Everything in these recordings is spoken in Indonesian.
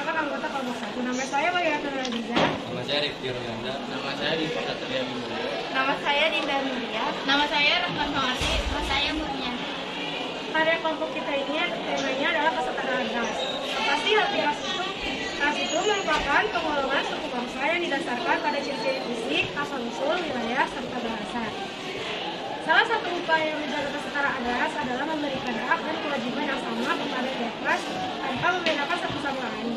merupakan anggota kelompok 1. Nama saya Wahyu Nuradiza. Nama saya Rifki Royanda. Nama saya Diva Satria Bimulyo. Nama saya Dinda Nuria. Nama saya Rahman Fawati. Nama saya Murnian. Karya kelompok kita ini temanya adalah kesetaraan ras. Pasti arti ras itu merupakan penggolongan suku bangsa yang didasarkan pada ciri-ciri fisik, asal-usul, wilayah, serta bahasa. Salah satu upaya menjaga kesetaraan ras adalah memberikan hak dan kewajiban yang sama kepada tiap ras tanpa membedakan satu sama lain.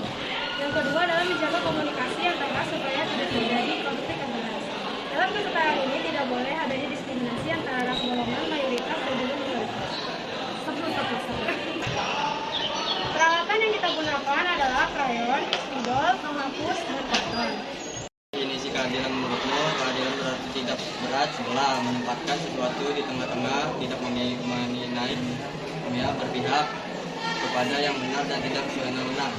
Yang kedua adalah menjaga komunikasi antar ras supaya tidak terjadi konflik antar ras. Dalam kesetaraan ini tidak boleh adanya diskriminasi antara ras golongan mayoritas dan juga minoritas. Peralatan yang kita gunakan adalah krayon, spidol, penghapus, dan karton. Definisi keadilan menurutmu, keadilan berarti tidak berat sebelah, menempatkan sesuatu di tengah-tengah, tidak mengenai berpihak kepada yang benar dan tidak semena-mena.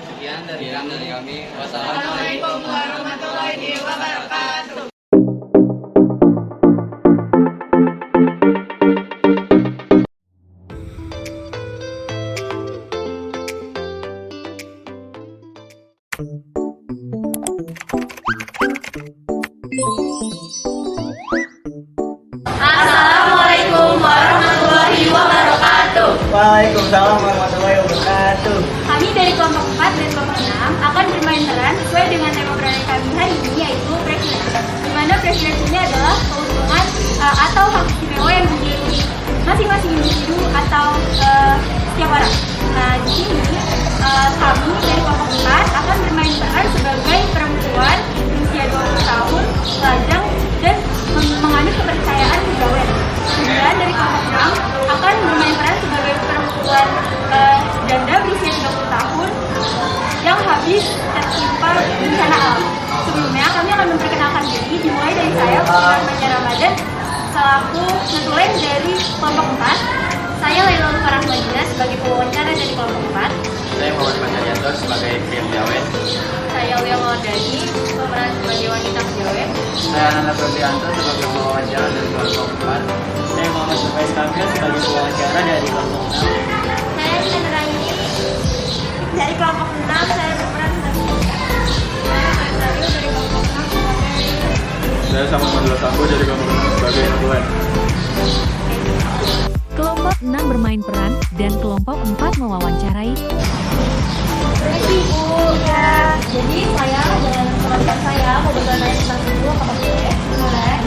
Sekian dari kami. Wassalamualaikum warahmatullahi wabarakatuh. Assalamualaikum warahmatullahi wabarakatuh. Waalaikumsalam warahmatullahi wabarakatuh. Kami dari kelompok 4 dan kelompok 6 akan bermain peran sesuai dengan tema peran kami hari ini, yaitu privilege. Di mana privilege ini adalah keuntungan atau hak istimewa yang dimiliki masing-masing individu atau setiap orang. Nah, di sini kami dari kelompok 4 akan bermain peran sebagai perempuan berusia 20 tahun, lajang dan menganut kepercayaan kegawen. Kemudian dari kelompok 6 akan bermain peran sebagai perempuan janda berusia 30 tahun yang habis tertimpa bencana alam. Sebelumnya kami akan memperkenalkan diri, dimulai dari saya, Farmanya Ramadan, selaku ketulen dari kelompok 4. Saya Laila Farah Madina sebagai pewawancara dari kelompok 4. Saya Muhammad Panjarianto sebagai pria kejawen. Saya Lia Mawadani, pemeran sebagai wanita kejawen. Saya Ananda Prabianto sebagai pewawancara dari kelompok 4. Saya Muhammad Sufais Kamil sebagai pewawancara dari kelompok 6. Saya Chandra Ini dari kelompok 6. Saya berperan sebagai dari kelompok 6 Saya sama Madura Sambo dari kelompok 6 sebagai ketulen. Kelompok 6 bermain peran dan kelompok 4 mewawancarai. Permisi Bu, ya. Jadi saya dan teman-teman saya mau bertanya tentang ibu, apakah boleh? Boleh.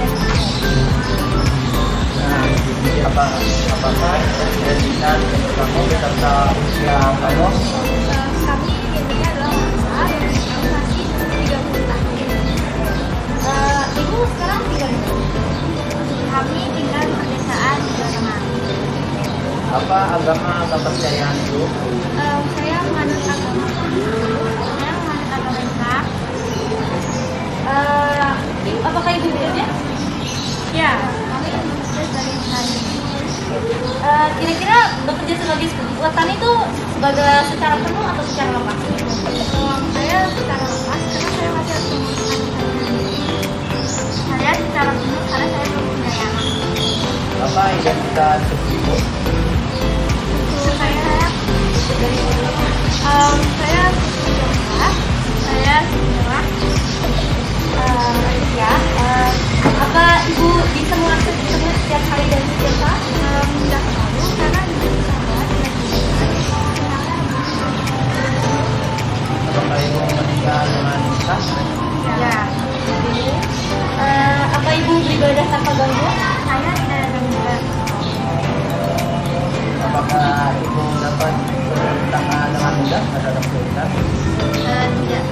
Nah, jadi apakah presiden kita kamu beserta usia kamu? Kami ini adalah masa yang kami masih 30 tahun. Ibu sekarang tinggal di mana? Kami tinggal di perdesaan di Jawa Tengah. Apa agama kepercayaan itu? Saya menganut agama Islam. Saya menganut agama Islam. Apakah ibu bekerja? Ya, kami bekerja sebagai petani. Kira-kira bekerja sebagai petani itu secara penuh atau secara lepas? Saya secara lepas karena saya masih harus menguruskan petani. Saya secara penuh karena saya belum punya anak. Apa identitas ibu? Saya saya sekolah ya. Apa ibu bisa mengakses internet setiap hari dan setiap saat? Tidak terlalu karena ibu saya Apakah ibu menikah dengan sah? ya. Apa ibu beribadah tanpa gangguan? Saya tidak ada gangguan. Apakah ibu dapat bertangan dengan mudah terhadap kita? Tidak.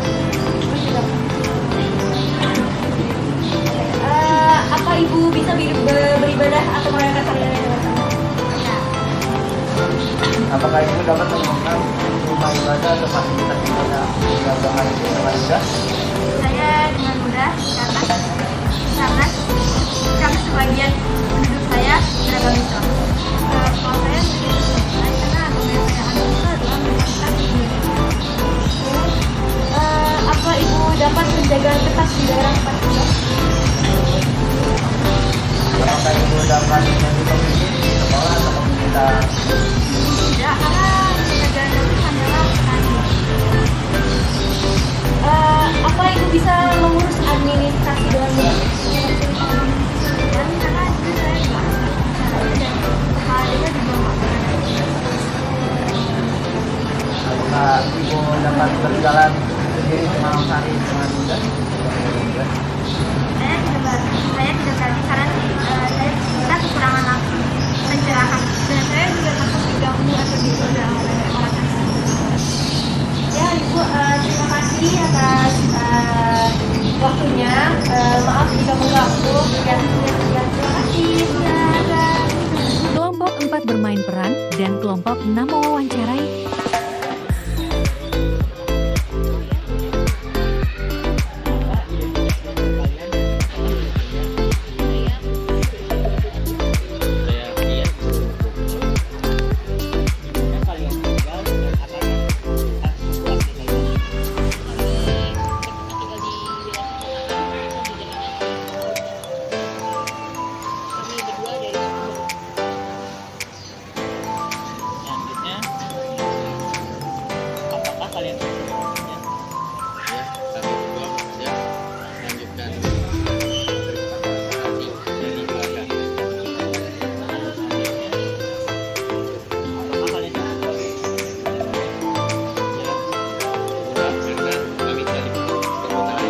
Apa ibu bisa beribadah atau merayakan hari raya dengan tenang? Ya. Apakah ibu dapat menemukan rumah ibadah atau fasilitas ibadah di agama itu dengan mudah? Saya dengan mudah karena sebagian penduduk saya beragama Islam. Kalau saya karena agama yang saya anut itu adalah Islam. Apa ibu dapat menjaga ketat di daerah tempat tinggal? Apakah ibu dapat menjadi pemimpin di sekolah atau komunitas? Tidak, karena negara itu hanyalah petani. dapat berjalan sendiri di malam hari dengan mudah? Saya tidak berani karena kita kekurangan lampu pencerahan dan saya juga takut diganggu atau digoda oleh orang asing. Ya Ibu, terima kasih atas waktunya. Maaf jika mengganggu. Terima kasih. Kelompok 4 bermain peran dan kelompok 6 mewawancarai. Selanjutnya, apakah kalian bersedia? Ya, kami berdua siap lanjutkan hati dari keluarga. Apakah kalian berdua? Ya, udah karena kami dari kebetulan.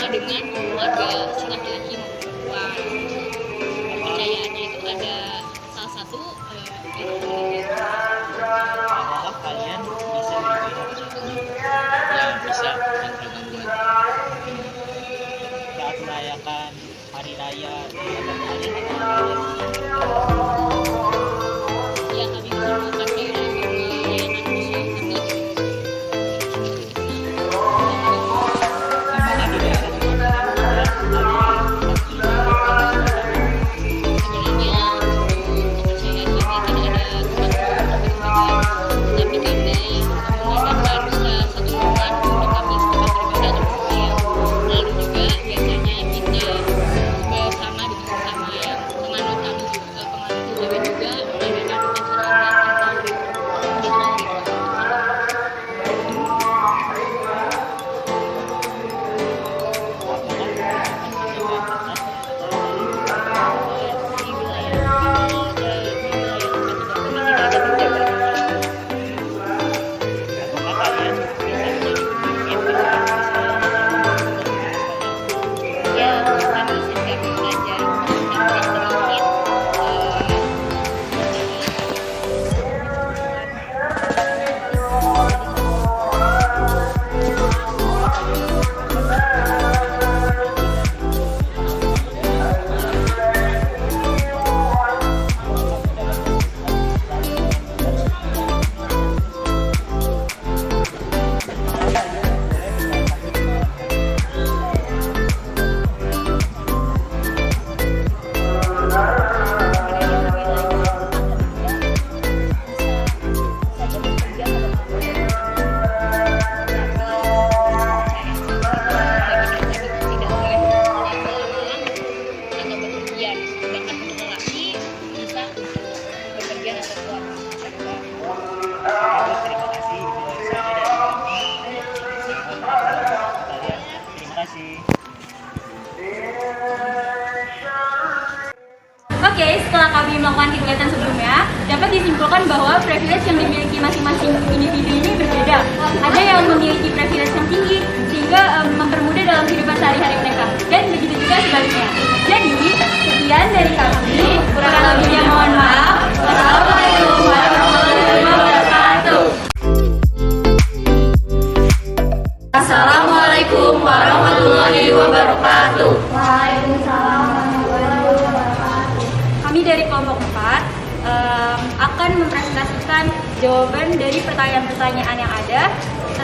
dengan keluarga si laki-laki maupun perempuan. Kepercayaannya itu ada salah satu Apakah kalian bisa berdiri Ya, bisa dan terganggu lagi. saat merayakan hari raya di tempat kalian atau ya kami bisa melakukan layanan khusus untuk Oke, setelah kami melakukan kegiatan sebelumnya, dapat disimpulkan bahwa privilege yang dimiliki masing-masing individu ini berbeda. Ada yang memiliki privilege yang tinggi, sehingga mempermudah dalam kehidupan sehari-hari mereka. Dan begitu juga sebaliknya. Jadi, sekian dari kami. Kurang lebihnya mohon maaf. Wassalamualaikum warahmatullahi wabarakatuh. Assalamualaikum warahmatullahi wabarakatuh. Waalaikumsalam warahmatullahi wabarakatuh. Kami dari kelompok 4 akan mempresentasikan jawaban dari pertanyaan-pertanyaan yang ada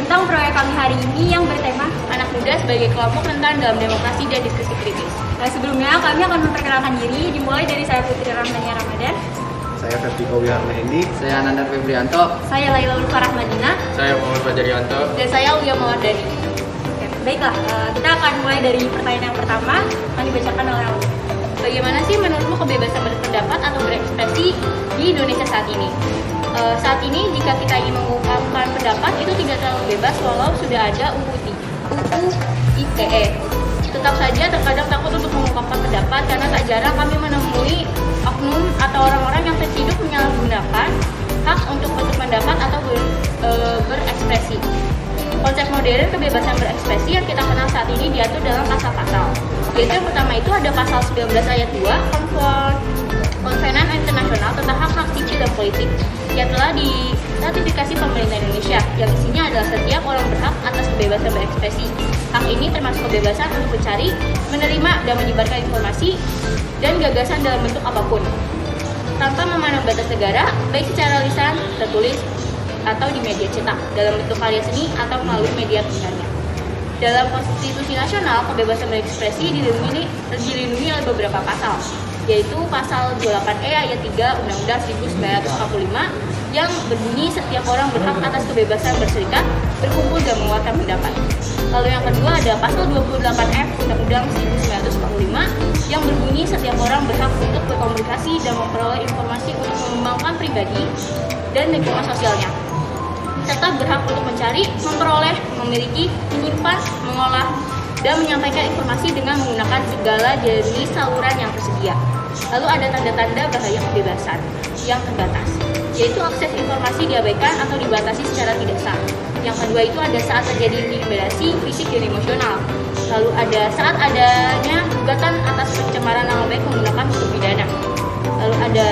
tentang proyek kami hari ini yang bertema Anak muda sebagai kelompok rentan dalam demokrasi dan diskusi kritis. Nah, sebelumnya kami akan memperkenalkan diri, dimulai dari saya Putri Rahmania Ramadan, Saya Vertiko Wiharma Hendi. Saya Anandar Febrianto. saya Laila Ulfarah Madinah. Saya Muhammad Fajarianto. Dan saya Uya Mawardani. Oke, baiklah, kita akan mulai dari pertanyaan yang pertama akan dibacakan oleh Aulia. Bagaimana sih menurutmu kebebasan berpendapat atau berekspresi di Indonesia saat ini? Saat ini jika kita ingin mengungkapkan pendapat itu tidak terlalu bebas walau sudah ada UU ITE. Tetap saja terkadang takut untuk mengungkapkan pendapat karena tak jarang kami menemui oknum atau orang-orang yang terciduk menyalahgunakan hak untuk berpendapat atau berekspresi. Konsep modern kebebasan berekspresi yang kita kenal saat ini diatur dalam pasal-pasal. Yaitu yang pertama itu ada pasal 19 ayat 2 Konvenan Internasional tentang Hak-Hak Sipil dan Politik yang telah diratifikasi pemerintah Indonesia, yang isinya adalah setiap orang berhak atas kebebasan berekspresi. Hak ini termasuk kebebasan untuk mencari, menerima, dan menyebarkan informasi dan gagasan dalam bentuk apapun, tanpa memandang batas negara, baik secara lisan, tertulis, atau di media cetak, dalam bentuk karya seni, atau melalui media pilihannya. Dalam Konstitusi Nasional, kebebasan berekspresi dilindungi oleh beberapa pasal, yaitu pasal 28E ayat 3 Undang-Undang 1945 yang berbunyi setiap orang berhak atas kebebasan berserikat, berkumpul dan mengeluarkan pendapat. Lalu yang kedua ada pasal 28F Undang-Undang 1945 yang berbunyi setiap orang berhak untuk berkomunikasi dan memperoleh informasi untuk mengembangkan pribadi dan lingkungan sosialnya, serta berhak untuk mencari, memperoleh, memiliki, menyimpan, mengolah, dan menyampaikan informasi dengan menggunakan segala jenis saluran yang tersedia. Lalu ada tanda-tanda bahaya kebebasan yang terbatas, yaitu akses informasi diabaikan atau dibatasi secara tidak sah. Yang kedua itu ada saat terjadi intimidasi fisik dan emosional. Lalu ada saat adanya gugatan atas pencemaran nama baik menggunakan hukum pidana. Lalu ada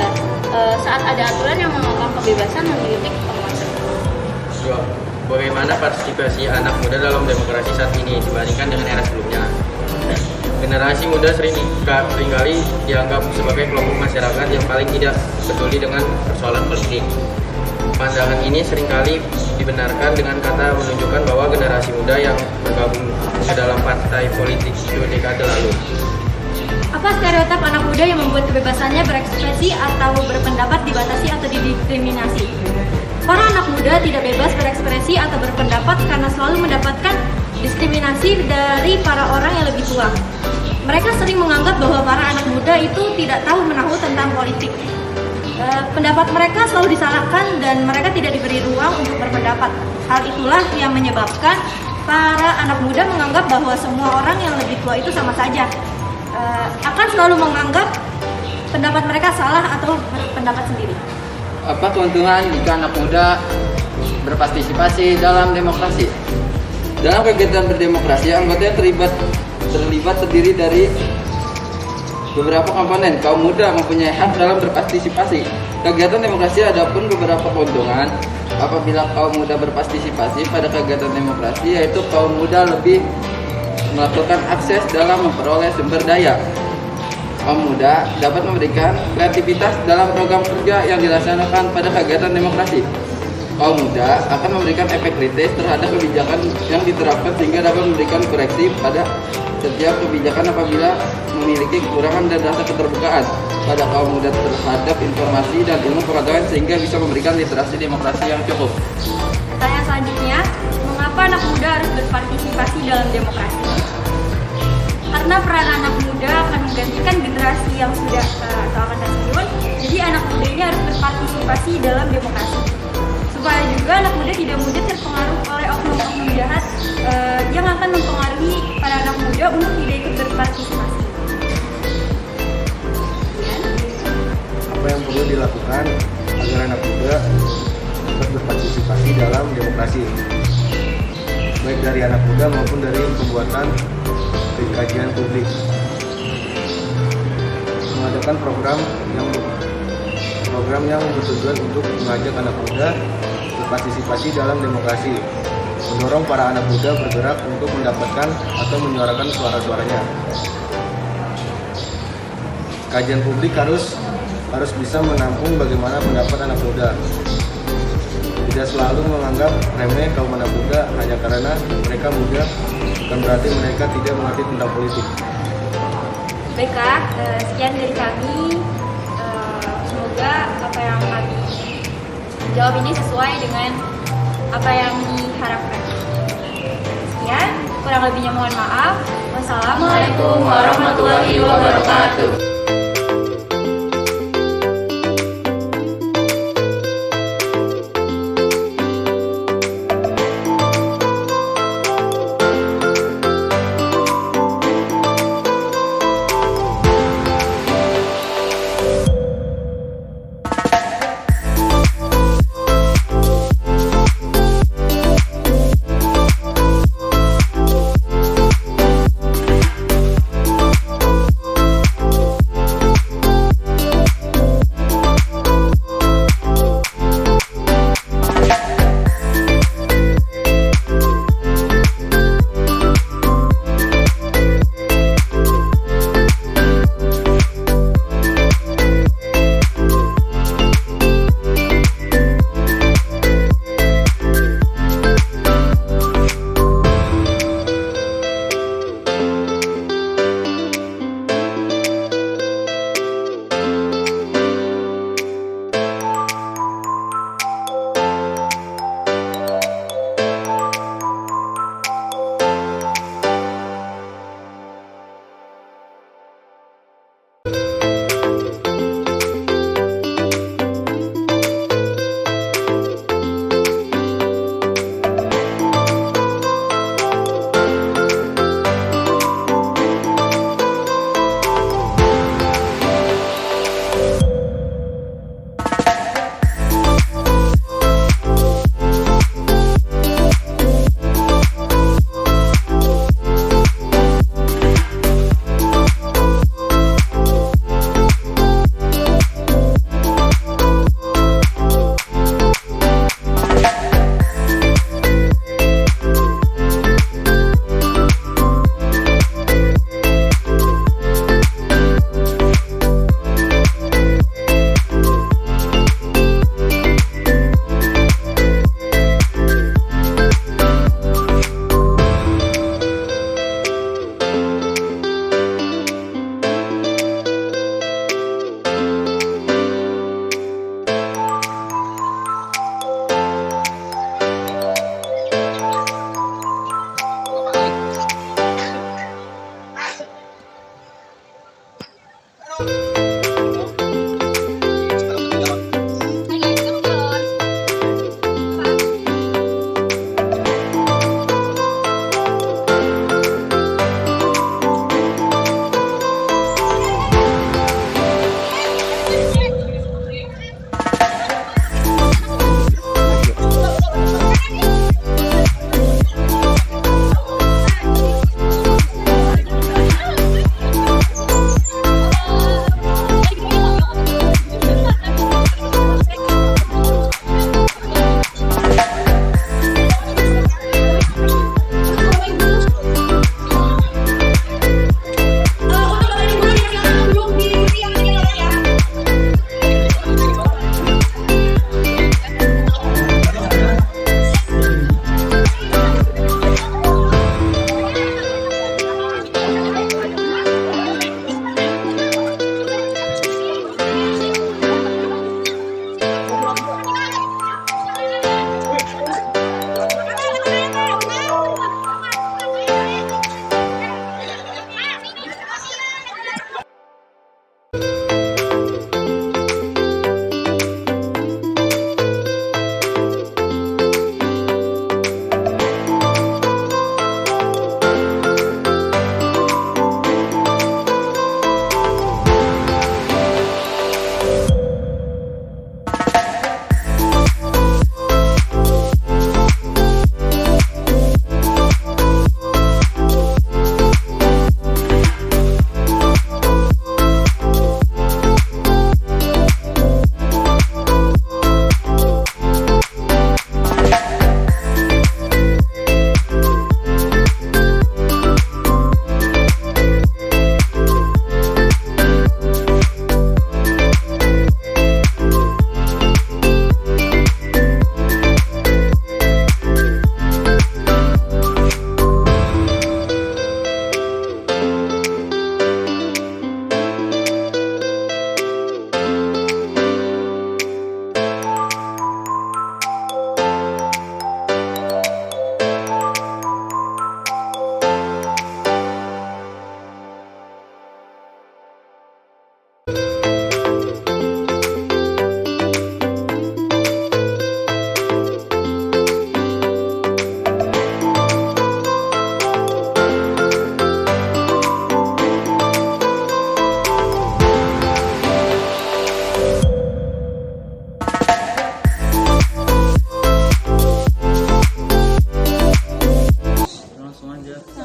saat ada aturan yang mengekang kebebasan memiliki penguasa. Bagaimana partisipasi anak muda dalam demokrasi saat ini dibandingkan dengan era sebelumnya? Generasi muda seringkali dianggap sebagai kelompok masyarakat yang paling tidak peduli dengan persoalan politik. Pandangan ini seringkali dibenarkan dengan kata menunjukkan bahwa generasi muda yang bergabung ke dalam partai politik itu dekade lalu. Apa stereotip anak muda yang membuat kebebasannya berekspresi atau berpendapat dibatasi atau didiskriminasi? Para anak muda tidak bebas berekspresi atau berpendapat karena selalu mendapatkan diskriminasi dari para orang yang lebih tua. Mereka sering menganggap bahwa para anak muda itu tidak tahu menahu tentang politik. Pendapat mereka selalu disalahkan dan mereka tidak diberi ruang untuk berpendapat. Hal itulah yang menyebabkan para anak muda menganggap bahwa semua orang yang lebih tua itu sama saja. Akan selalu menganggap pendapat mereka salah atau berpendapat sendiri. Apa keuntungan jika anak muda berpartisipasi dalam demokrasi? Dalam kegiatan berdemokrasi, anggotanya terlibat terdiri dari beberapa komponen. Kaum muda mempunyai hak dalam berpartisipasi. Kegiatan demokrasi ada pun beberapa keuntungan apabila kaum muda berpartisipasi pada kegiatan demokrasi, yaitu kaum muda lebih melakukan akses dalam memperoleh sumber daya. Kaum muda dapat memberikan kreativitas dalam program kerja yang dilaksanakan pada kegiatan demokrasi. Kaum muda akan memberikan efek kritis terhadap kebijakan yang diterapkan sehingga dapat memberikan koreksi pada setiap kebijakan apabila memiliki kekurangan dan rasa keterbukaan pada kaum muda terhadap informasi dan ilmu pengetahuan sehingga bisa memberikan literasi demokrasi yang cukup. Pertanyaan selanjutnya, mengapa anak muda harus berpartisipasi dalam demokrasi? Karena peran anak muda akan menggantikan generasi yang sudah atau akan pensiun, jadi anak muda ini harus berpartisipasi dalam demokrasi. Supaya juga anak muda tidak mudah terpengaruh oleh oknum-oknum jahat yang akan mempengaruhi para anak muda untuk tidak ikut berpartisipasi. Apa yang perlu dilakukan agar anak muda dapat berpartisipasi dalam demokrasi, baik dari anak muda maupun dari pembuatan kajian publik? Mengadakan program yang bertujuan untuk mengajak anak muda berpartisipasi dalam demokrasi, mendorong para anak muda bergerak untuk mendapatkan atau menyuarakan suara-suaranya. Kajian publik harus bisa menampung bagaimana pendapat anak muda. Tidak selalu menganggap remeh kaum anak muda hanya karena mereka muda, bukan berarti mereka tidak mengerti tentang politik. Baiklah, sekian dari kami. Semoga apa yang kami jawab ini sesuai dengan apa yang diharapkan. Sekian, kurang lebihnya mohon maaf. Wassalamualaikum warahmatullahi wabarakatuh.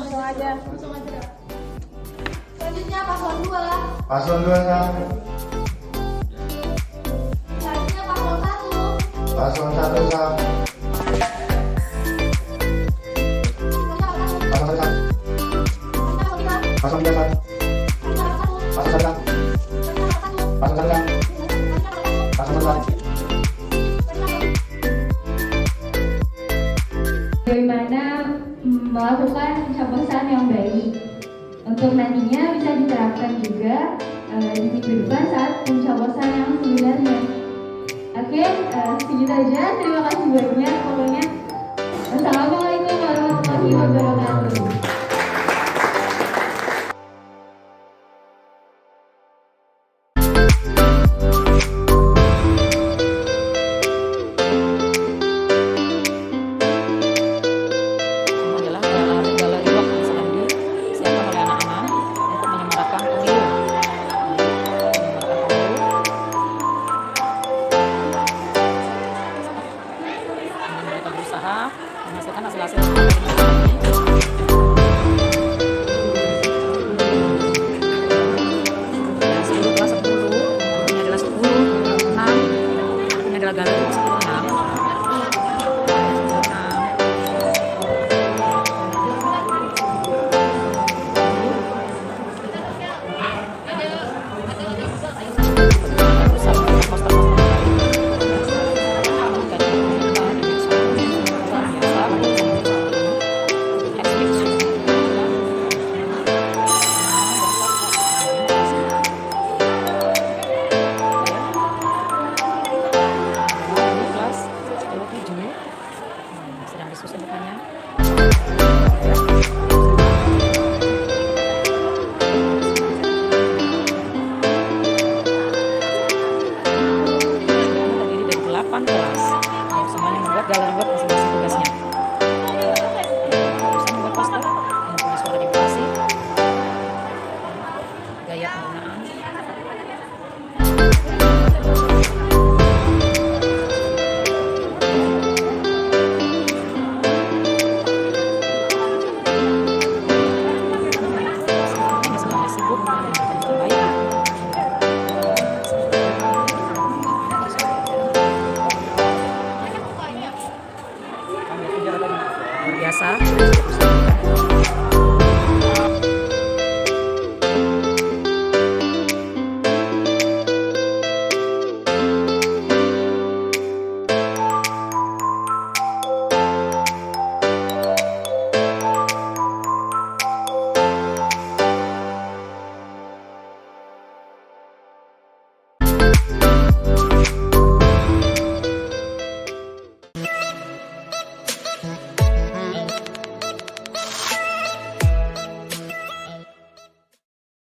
Langsung aja. Selanjutnya paslon 2. Paslon 2 Sang. Selanjutnya paslon 1. Paslon 1 Sang. Paslon 1 Sang. Paslon 2 Sang. Paslon 1 Sang. Paslon 1 Sang. Paslon 1 Sang. Bagaimana melakukan pencoblosan yang baik untuk nantinya bisa diterapkan juga di kehidupan saat pencoblosan yang sebenarnya. Oke, segitu aja. Terima kasih banyak. Pokoknya, wassalamualaikum warahmatullahi wabarakatuh. Adalah galeri box yang sedang disiapkan oleh anak-anak untuk menyemarakan pemilu. Mereka berusaha menghasilkan hasil-hasil. Dan seluruh kelas 10, ini adalah 10, 6, ini adalah galeri box 6. Sedang disusun depannya. Terdiri dari 8 kelas. Semuanya membuat galeri box masing-masing tugasnya. Bisa membuat poster yang punya suara demokrasi, gaya penggunaan. Ini semuanya sibuk dengan yang terbaik. Biasa